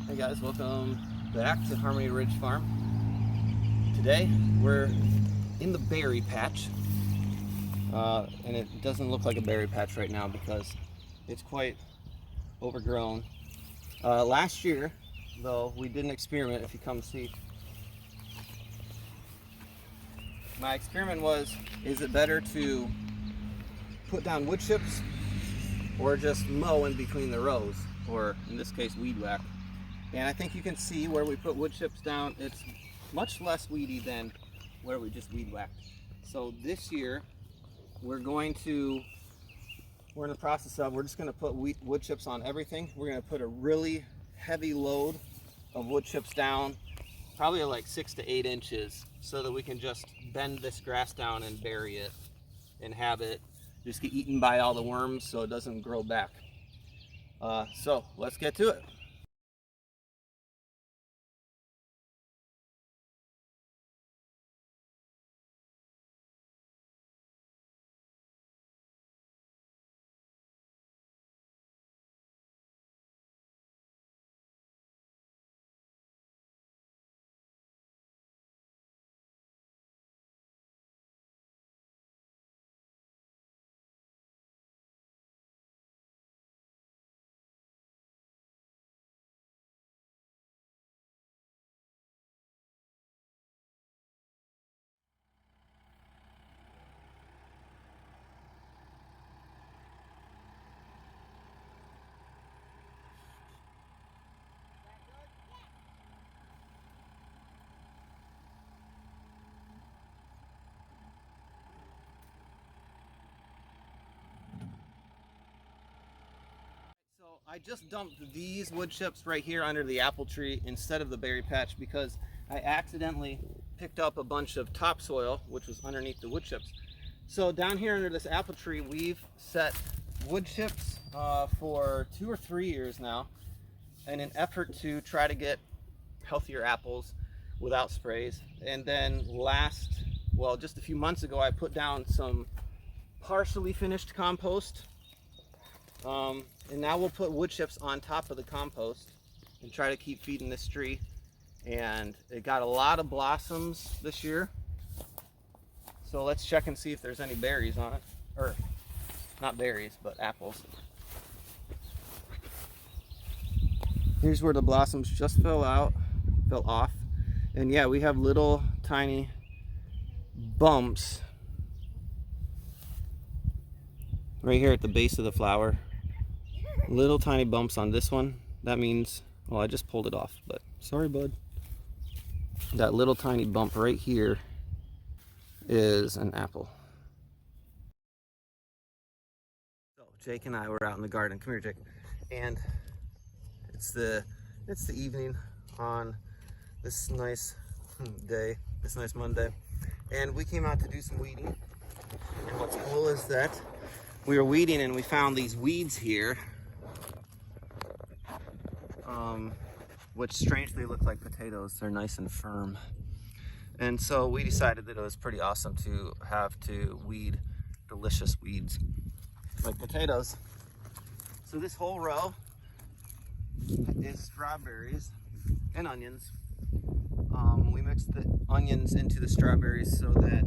Hey guys, welcome back to Harmony Ridge Farm. Today we're in the berry patch, and it doesn't look like a berry patch right now because it's quite overgrown. Last year, though, we did an experiment. If you come see, my experiment was: is it better to put down wood chips or just mow in between the rows, or in this case, weed whack? And I think you can see where we put wood chips down, it's much less weedy than where we just weed whacked. So this year, we're in the process of, we're just gonna put wood chips on everything. We're gonna put a really heavy load of wood chips down, probably like 6 to 8 inches, so that we can just bend this grass down and bury it and have it just get eaten by all the worms so it doesn't grow back. So let's get to it. So I just dumped these wood chips right here under the apple tree instead of the berry patch because I accidentally picked up a bunch of topsoil which was underneath the wood chips. So down here under this apple tree we've set wood chips for 2 or 3 years now in an effort to try to get healthier apples without sprays. And then just a few months ago, I put down some partially finished compost. And now we'll put wood chips on top of the compost and try to keep feeding this tree. And it got a lot of blossoms this year. So let's check and see if there's any berries on it. Or not berries, but apples. Here's where the blossoms just fell off. And yeah, we have little tiny bumps right here at the base of the flower. Little tiny bumps on this one. That means, well, I just pulled it off, but sorry, bud. That little tiny bump right here is an apple. So Jake and I were out in the garden. Come here, Jake. And it's the evening on this nice day, this nice Monday, and we came out to do some weeding. And what's cool is that we were weeding and we found these weeds here, which strangely look like potatoes. They're nice and firm. And so we decided that it was pretty awesome to have to weed delicious weeds like potatoes. So this whole row is strawberries and onions. We mixed the onions into the strawberries so that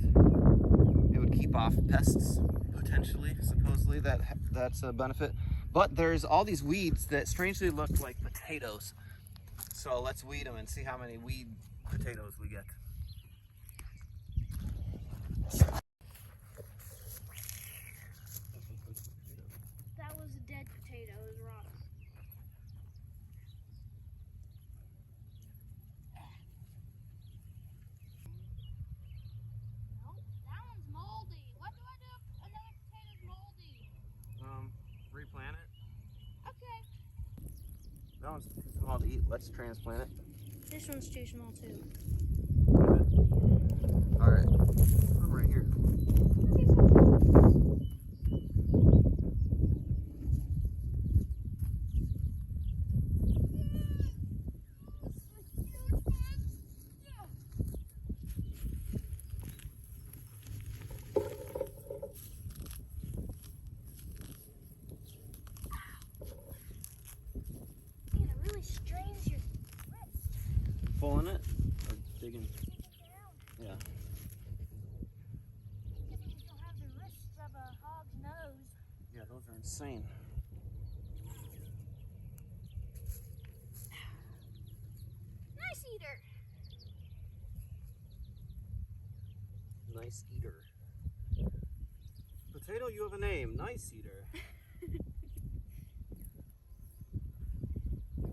it would keep off pests, potentially, supposedly that's a benefit. But there's all these weeds that strangely look like potatoes. So let's weed them and see how many weed potatoes we get. That was a dead potato. It was rotten. Nope, that one's moldy. What do I do if another potato's moldy? Replant it. Okay. That one's too small to eat. Let's transplant it. This one's too small too. All right, put them right here. Man, it really strains your pulling it or digging? Yeah. You don't have the wrists of a hog's nose. Yeah, those are insane. Nice eater. Nice eater. Potato, you have a name. Nice eater.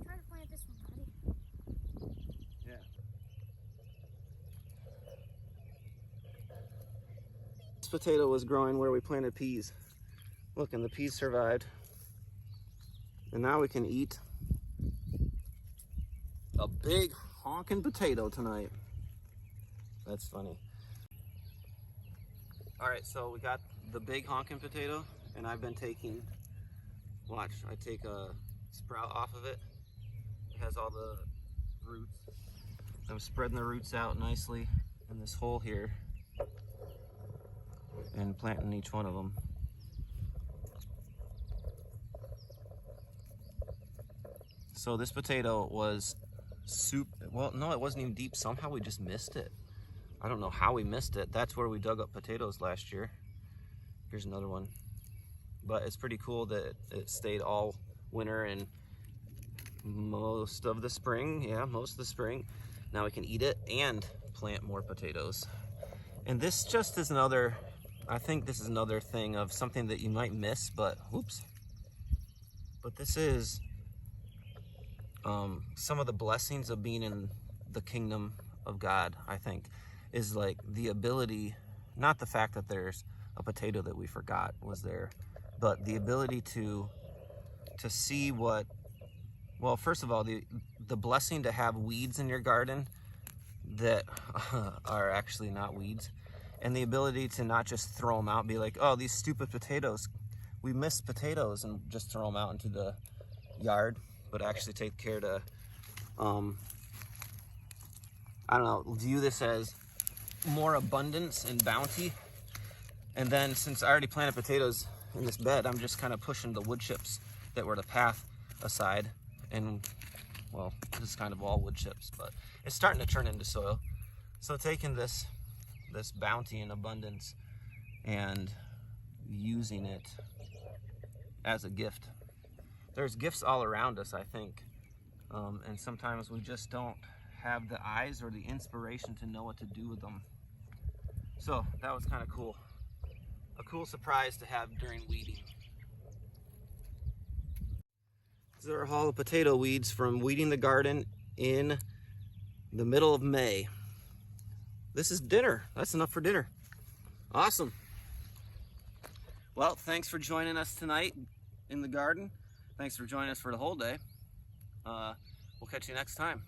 Try to plant this one, buddy. Yeah. This potato was growing where we planted peas. Look, and the peas survived. And now we can eat a big honking potato tonight. That's funny. All right, so we got the big honking potato, and I've been taking, watch, I take a sprout off of it. It has all the roots. I'm spreading the roots out nicely in this hole here and planting each one of them. So this potato was well, no, it wasn't even deep. Somehow we just missed it. I don't know how we missed it. That's where we dug up potatoes last year. Here's another one. But it's pretty cool that it stayed all winter and most of the spring. Yeah, most of the spring. Now we can eat it and plant more potatoes. And this just is another, I think this is another thing of something that you might miss, but oops. But this is some of the blessings of being in the kingdom of God, I think, is like the ability, not the fact that there's a potato that we forgot was there, but the ability to see what, well, first of all, the blessing to have weeds in your garden that are actually not weeds, and the ability to not just throw them out, be like, oh, these stupid potatoes, we missed potatoes, and just throw them out into the yard, but actually take care to, I don't know, view this as more abundance and bounty. And then since I already planted potatoes in this bed, I'm just kind of pushing the wood chips that were the path aside. And well, this is kind of all wood chips, but it's starting to turn into soil. So taking this bounty and abundance and using it as a gift. There's gifts all around us, I think. And sometimes we just don't have the eyes or the inspiration to know what to do with them. So that was kind of cool. A cool surprise to have during weeding. These are a haul of potato weeds from weeding the garden in the middle of May. This is dinner. That's enough for dinner. Awesome. Well, thanks for joining us tonight in the garden. Thanks for joining us for the whole day. We'll catch you next time.